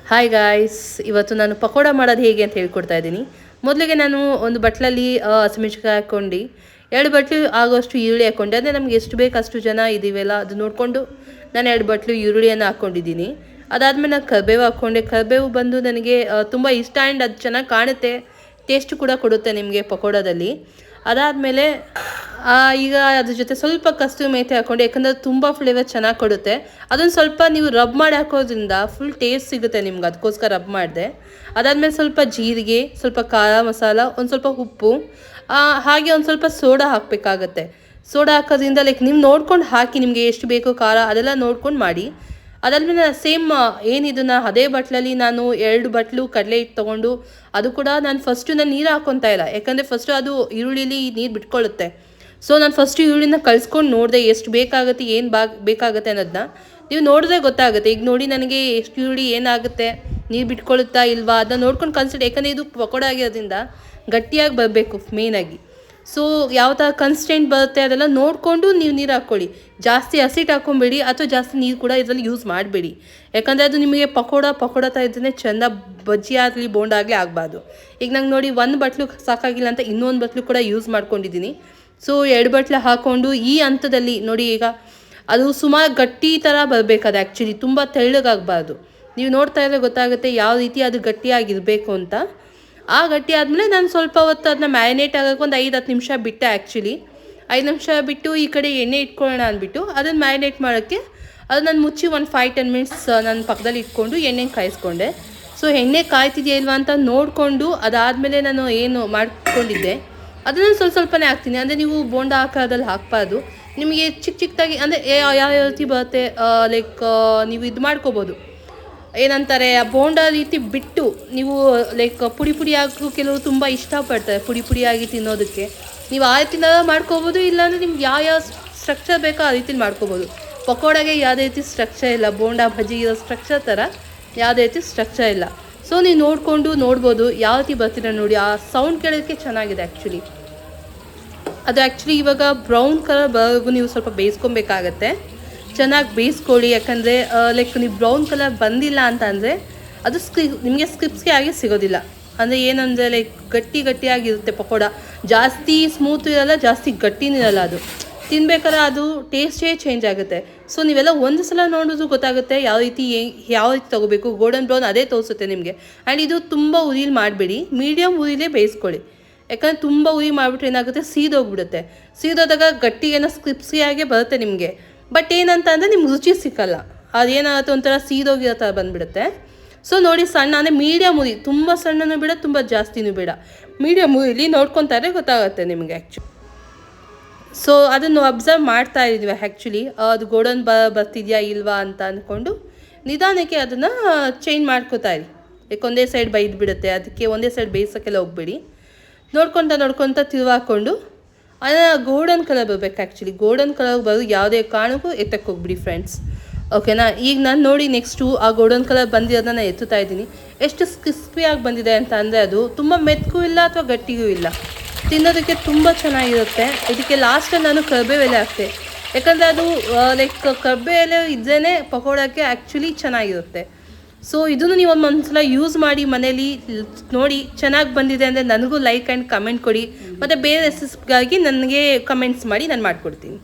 Hi guys, ಇವತ್ತು ನಾನು ಪಕೋಡ ಮಾಡೋದು ಹೇಗೆ ಅಂತ ಹೇಳ್ಕೊಡ್ತಾ ಇದ್ದೀನಿ. ಮೊದಲಿಗೆ ನಾನು ಒಂದು ಬಟ್ಲಲ್ಲಿ ಹಸಿಮೆಣ್ಸಿನ್ಕಾಯಿ ಹಾಕ್ಕೊಂಡು 2 ಬಟ್ಲು ಆಗೋಷ್ಟು ಈರುಳ್ಳಿ ಹಾಕ್ಕೊಂಡೆ. ಅಂದರೆ ನಮ್ಗೆ ಎಷ್ಟು ಬೇಕು ಅಷ್ಟು ಜನ ಇದ್ದೀವಲ್ಲ ಅದು ನೋಡಿಕೊಂಡು ನಾನು 2 ಬಟ್ಲು ಈರುಳ್ಳಿಯನ್ನು ಹಾಕ್ಕೊಂಡಿದ್ದೀನಿ. ಅದಾದಮೇಲೆ ನಾನು ಕರಿಬೇವು ಹಾಕ್ಕೊಂಡೆ. ಕರಿಬೇವು ಬಂದು ನನಗೆ ತುಂಬ ಇಷ್ಟ ಆ್ಯಂಡ್ ಅದು ಚೆನ್ನಾಗಿ ಕಾಣುತ್ತೆ, ಟೇಸ್ಟ್ ಕೂಡ ಕೊಡುತ್ತೆ ನಿಮಗೆ ಪಕೋಡದಲ್ಲಿ. ಅದಾದಮೇಲೆ ಈಗ ಅದ್ರ ಜೊತೆ ಸ್ವಲ್ಪ ಕಸ್ತೂರಿ ಮೇಥಿ ಹಾಕ್ಕೊಂಡು, ಯಾಕಂದರೆ ತುಂಬ ಫ್ಲೇವರ್ ಚೆನ್ನಾಗಿ ಕೊಡುತ್ತೆ. ಅದನ್ನು ಸ್ವಲ್ಪ ನೀವು ರಬ್ ಮಾಡಿ ಹಾಕೋದ್ರಿಂದ ಫುಲ್ ಟೇಸ್ಟ್ ಸಿಗುತ್ತೆ ನಿಮ್ಗೆ, ಅದಕ್ಕೋಸ್ಕರ ರಬ್ ಮಾಡಿದೆ. ಅದಾದಮೇಲೆ ಸ್ವಲ್ಪ ಜೀರಿಗೆ, ಸ್ವಲ್ಪ ಖಾರ ಮಸಾಲ, ಒಂದು ಸ್ವಲ್ಪ ಉಪ್ಪು, ಹಾಗೆ ಒಂದು ಸ್ವಲ್ಪ ಸೋಡಾ ಹಾಕಬೇಕಾಗತ್ತೆ. ಸೋಡಾ ಹಾಕೋದ್ರಿಂದ ನೀವು ನೋಡ್ಕೊಂಡು ಹಾಕಿ, ನಿಮಗೆ ಎಷ್ಟು ಬೇಕೋ ಖಾರ ಅದೆಲ್ಲ ನೋಡ್ಕೊಂಡು ಮಾಡಿ. ಅದಾದಮೇಲೆ ಸೇಮ್ ಏನಿದನ್ನು ಅದೇ ಬಟ್ಲಲ್ಲಿ ನಾನು 2 ಬಟ್ಲು ಕಡಲೆ ಹಿಟ್ಟು ತೊಗೊಂಡು, ಅದು ಕೂಡ ನಾನು ನೀರು ಹಾಕ್ಕೊತಾ ಇಲ್ಲ, ಯಾಕಂದರೆ ಫಸ್ಟು ಅದು ಈರುಳ್ಳಿಲಿ ನೀರು ಬಿಟ್ಕೊಳ್ಳುತ್ತೆ. ಸೊ ನಾನು ಫಸ್ಟು ಈರುಳ್ಳಿನ ಕಳಿಸ್ಕೊಂಡು ನೋಡಿದೆ ಎಷ್ಟು ಬೇಕಾಗುತ್ತೆ, ಏನು ಬೇಕಾಗುತ್ತೆ ಅನ್ನೋದನ್ನ. ನೀವು ನೋಡಿದ್ರೆ ಗೊತ್ತಾಗುತ್ತೆ. ಈಗ ನೋಡಿ ನನಗೆ ಎಷ್ಟು ಈರುಳ್ಳಿ ಏನಾಗುತ್ತೆ, ನೀರು ಬಿಟ್ಕೊಳ್ಳುತ್ತಾ ಇಲ್ವಾ ಅದನ್ನ ನೋಡ್ಕೊಂಡು ಕನ್ಸಿಡಿ. ಯಾಕಂದರೆ ಇದು ಪಕೋಡ ಆಗಿರೋದ್ರಿಂದ ಗಟ್ಟಿಯಾಗಿ ಬರಬೇಕು ಮೇಯ್ನಾಗಿ. ಸೊ ಯಾವ ಥರ ಕನ್ಸ್ಟೆಂಟ್ ಬರುತ್ತೆ ಅದೆಲ್ಲ ನೋಡಿಕೊಂಡು ನೀವು ನೀರು ಹಾಕ್ಕೊಳ್ಳಿ. ಜಾಸ್ತಿ ಹಸಿಟ್ಟು ಹಾಕ್ಕೊಂಬೇಡಿ, ಅಥವಾ ಜಾಸ್ತಿ ನೀರು ಕೂಡ ಇದರಲ್ಲಿ ಯೂಸ್ ಮಾಡಬೇಡಿ. ಯಾಕಂದರೆ ಅದು ನಿಮಗೆ ಪಕೋಡ ಥರ ಇದ್ದರೆ ಚೆಂದ ಬಜ್ಜಿ ಆಗಲಿ ಬೋಂಡ ಆಗಲಿ ಆಗಬಾರ್ದು. ಈಗ ನಂಗೆ ನೋಡಿ 1 ಬಟ್ಲು ಸಾಕಾಗಿಲ್ಲ ಅಂತ ಇನ್ನೊಂದು ಬಟ್ಲು ಕೂಡ ಯೂಸ್ ಮಾಡ್ಕೊಂಡಿದ್ದೀನಿ. ಸೊ 2 ಬಟ್ಲು ಹಾಕ್ಕೊಂಡು ಈ ಹಂತದಲ್ಲಿ ನೋಡಿ, ಈಗ ಅದು ಸುಮಾರು ಗಟ್ಟಿ ಥರ ಬರಬೇಕದು. ಆ್ಯಕ್ಚುಲಿ ತುಂಬ ತೆಳ್ಳಗಾಗಬಾರ್ದು. ನೀವು ನೋಡ್ತಾ ಇದ್ರೆ ಗೊತ್ತಾಗುತ್ತೆ ಯಾವ ರೀತಿ ಅದು ಗಟ್ಟಿಯಾಗಿರಬೇಕು ಅಂತ. ಆ ಗಟ್ಟಿ ಆದಮೇಲೆ ನಾನು ಸ್ವಲ್ಪ ಹೊತ್ತು ಅದನ್ನ ಮ್ಯಾರಿನೇಟ್ ಆಗೋಕ್ಕೆ ಒಂದು 5-10 ನಿಮಿಷ ಬಿಟ್ಟೆ. ಆ್ಯಕ್ಚುಲಿ 5 ನಿಮಿಷ ಬಿಟ್ಟು ಈ ಕಡೆ ಎಣ್ಣೆ ಇಟ್ಕೊಳ್ಳೋಣ ಅಂದ್ಬಿಟ್ಟು ಅದನ್ನು ಮ್ಯಾರಿನೇಟ್ ಮಾಡೋಕ್ಕೆ ಅದು ನಾನು ಮುಚ್ಚಿ ಒಂದು 5-10 ಮಿನಿಟ್ಸ್ ನಾನು ಪಕ್ಕದಲ್ಲಿ ಇಟ್ಕೊಂಡು ಎಣ್ಣೆ ಕಾಯಿಸ್ಕೊಂಡೆ. ಸೊ ಎಣ್ಣೆ ಕಾಯ್ತಿದೆಯಾ ಇಲ್ವಾ ಅಂತ ನೋಡಿಕೊಂಡು ಅದಾದಮೇಲೆ ನಾನು ಏನು ಮಾಡ್ಕೊಂಡಿದ್ದೆ ಅದನ್ನು ಸ್ವಲ್ಪನೇ ಹಾಕ್ತೀನಿ. ಅಂದರೆ ನೀವು ಬೋಂಡ ಆಕಾರದಲ್ಲಿ ಹಾಕ್ಬಾರ್ದು. ನಿಮಗೆ ಚಿಕ್ಕದಾಗಿ ಅಂದರೆ ಯಾವ ರೀತಿ ಬರುತ್ತೆ, ನೀವು ಇದು ಮಾಡ್ಕೋಬೋದು, ಏನಂತಾರೆ ಬೋಂಡ ರೀತಿ ಬಿಟ್ಟು ನೀವು ಪುಡಿ ಹಾಕೋ ಕೆಲವರು ತುಂಬ ಇಷ್ಟಪಡ್ತಾರೆ ಪುಡಿಯಾಗಿ ತಿನ್ನೋದಕ್ಕೆ. ನೀವು ಆ ರೀತಿನ ಮಾಡ್ಕೋಬೋದು, ಇಲ್ಲಾಂದರೆ ನಿಮ್ಗೆ ಯಾವ ಸ್ಟ್ರಕ್ಚರ್ ಬೇಕೋ ಆ ರೀತಿ ಮಾಡ್ಕೋಬೋದು. ಪಕೋಡಾಗೆ ಯಾವುದೇ ರೀತಿ ಸ್ಟ್ರಕ್ಚರ್ ಇಲ್ಲ, ಬೋಂಡ ಬಜ್ಜಿ ಇರೋ ಸ್ಟ್ರಕ್ಚರ್ ಥರ ಯಾವುದೇ ರೀತಿ ಸ್ಟ್ರಕ್ಚರ್ ಇಲ್ಲ. ಸೊ ನೀವು ನೋಡ್ಬೋದು ಯಾವ ರೀತಿ ಬರ್ತೀರ ನೋಡಿ. ಆ ಸೌಂಡ್ ಕೇಳೋಕ್ಕೆ ಚೆನ್ನಾಗಿದೆ. ಆ್ಯಕ್ಚುಲಿ ಇವಾಗ ಬ್ರೌನ್ ಕಲರ್ ಬರೋವರೆಗೂ ನೀವು ಸ್ವಲ್ಪ ಬೇಯಿಸ್ಕೊಬೇಕಾಗತ್ತೆ. ಚೆನ್ನಾಗಿ ಬೇಯಿಸ್ಕೊಳ್ಳಿ. ಯಾಕಂದರೆ ನೀವು ಬ್ರೌನ್ ಕಲರ್ ಬಂದಿಲ್ಲ ಅಂತ ಅಂದರೆ ಅದು ನಿಮಗೆ ಸ್ಕ್ರಿಪ್ಸ್ಗೆ ಆಗಿ ಸಿಗೋದಿಲ್ಲ. ಅಂದರೆ ಏನಂದರೆ ಗಟ್ಟಿಯಾಗಿರುತ್ತೆ ಪಕೋಡ. ಜಾಸ್ತಿ ಸ್ಮೂತ್ ಇರಲ್ಲ, ಜಾಸ್ತಿ ಗಟ್ಟಿನೂ ಇರಲ್ಲ. ಅದು ತಿನ್ಬೇಕಾದ್ರೆ ಅದು ಟೇಸ್ಟೇ ಚೇಂಜ್ ಆಗುತ್ತೆ. ಸೊ ನೀವೆಲ್ಲ ಒಂದು ಸಲ ನೋಡೋದು ಗೊತ್ತಾಗುತ್ತೆ ಯಾವ ರೀತಿ ತೊಗೋಬೇಕು. ಗೋಲ್ಡನ್ ಬ್ರೌನ್ ಅದೇ ತೋರಿಸುತ್ತೆ ನಿಮಗೆ. ಆ್ಯಂಡ್ ಇದು ತುಂಬ ಉರಿಲಿ ಮಾಡಬೇಡಿ, ಮೀಡಿಯಮ್ ಉರಿಲೇ ಬೇಯಿಸ್ಕೊಳ್ಳಿ. ಯಾಕಂದರೆ ತುಂಬ ಉರಿ ಮಾಡಿಬಿಟ್ರೆ ಏನಾಗುತ್ತೆ, ಸೀದೋಗ್ಬಿಡುತ್ತೆ. ಸೀದೋದಾಗ ಗಟ್ಟಿಗೇನೋ ಸ್ಕ್ರಿಪ್ಸಿಯಾಗೆ ಬರುತ್ತೆ ನಿಮಗೆ. ಬಟ್ ಏನಂತ ಅಂದರೆ ನಿಮ್ಗೆ ರುಚಿ ಸಿಕ್ಕಲ್ಲ. ಅದೇನಾಗುತ್ತೆ, ಒಂಥರ ಸೀದೋಗಿರೋ ಥರ ಬಂದುಬಿಡುತ್ತೆ. ಸೊ ನೋಡಿ, ಸಣ್ಣ ಅಂದರೆ ಮೀಡಿಯಮ್ ಉರಿ, ತುಂಬ ಸಣ್ಣನೂ ಬೇಡ, ತುಂಬ ಜಾಸ್ತಿನೂ ಬೇಡ, ಮೀಡಿಯಮ್ ಉರಿಲಿ ನೋಡ್ಕೊತಾರೆ ಗೊತ್ತಾಗುತ್ತೆ ನಿಮಗೆ. ಸೊ ಅದನ್ನು ಅಬ್ಸರ್ವ್ ಮಾಡ್ತಾ ಇದ್ದೀವಿ. ಆ್ಯಕ್ಚುಲಿ ಅದು ಗೋಲ್ಡನ್ ಬರ್ತಿದೆಯಾ ಇಲ್ವಾ ಅಂತ ಅಂದ್ಕೊಂಡು ನಿಧಾನಕ್ಕೆ ಅದನ್ನು ಚೇಂಜ್ ಮಾಡ್ಕೋತಾ ಇರಿ. ಯಾಕೆ ಒಂದೇ ಸೈಡ್ ಬೈದ್ಬಿಡುತ್ತೆ, ಅದಕ್ಕೆ ಒಂದೇ ಸೈಡ್ ಬೇಯಿಸೋಕ್ಕೆಲ್ಲ ಹೋಗ್ಬೇಡಿ. ನೋಡ್ಕೊತ ತಿರುವಾಕೊಂಡು ಅದನ್ನು ಗೋಲ್ಡನ್ ಕಲರ್ ಬರಬೇಕು. ಆ್ಯಕ್ಚುಲಿ ಗೋಲ್ಡನ್ ಕಲರ್ ಬರೋದು ಯಾವುದೇ ಕಾರಣಕ್ಕೂ ಎತ್ತಕ್ಕೆ ಹೋಗ್ಬಿಡಿ ಫ್ರೆಂಡ್ಸ್, ಓಕೆನಾ. ಈಗ ನಾನು ನೋಡಿ ನೆಕ್ಸ್ಟು ಆ ಗೋಲ್ಡನ್ ಕಲರ್ ಬಂದಿರೋದನ್ನ ನಾನು ಎತ್ತುತ್ತಾ ಇದ್ದೀನಿ. ಎಷ್ಟು ಕ್ರಿಸ್ಪಿಯಾಗಿ ಬಂದಿದೆ ಅಂತ ಅಂದರೆ ಅದು ತುಂಬ ಮೆತ್ತಗೂ ಇಲ್ಲ ಅಥವಾ ಗಟ್ಟಿಗೂ ಇಲ್ಲ, ತಿನ್ನೋದಕ್ಕೆ ತುಂಬ ಚೆನ್ನಾಗಿರುತ್ತೆ. ಇದಕ್ಕೆ ಲಾಸ್ಟಲ್ಲಿ ನಾನು ಕರಿಬೇವು ಎಲೆ ಹಾಕ್ತೆ, ಯಾಕಂದರೆ ಅದು ಕರಿಬೇವು ಎಲೆ ಇದ್ರೇ ಪಕೋಡಕ್ಕೆ ಆ್ಯಕ್ಚುಲಿ ಚೆನ್ನಾಗಿರುತ್ತೆ. ಸೊ ಇದನ್ನು ನೀವು ಒಂದ್ಸಲ ಯೂಸ್ ಮಾಡಿ ಮನೇಲಿ ನೋಡಿ. ಚೆನ್ನಾಗಿ ಬಂದಿದೆ ಅಂದರೆ ನನಗೂ ಲೈಕ್ ಆ್ಯಂಡ್ ಕಮೆಂಟ್ ಕೊಡಿ, ಮತ್ತು ಬೇರೆ ರೆಸಿಪಿಗಾಗಿ ನನಗೆ ಕಮೆಂಟ್ಸ್ ಮಾಡಿ, ನಾನು ಮಾಡಿಕೊಡ್ತೀನಿ.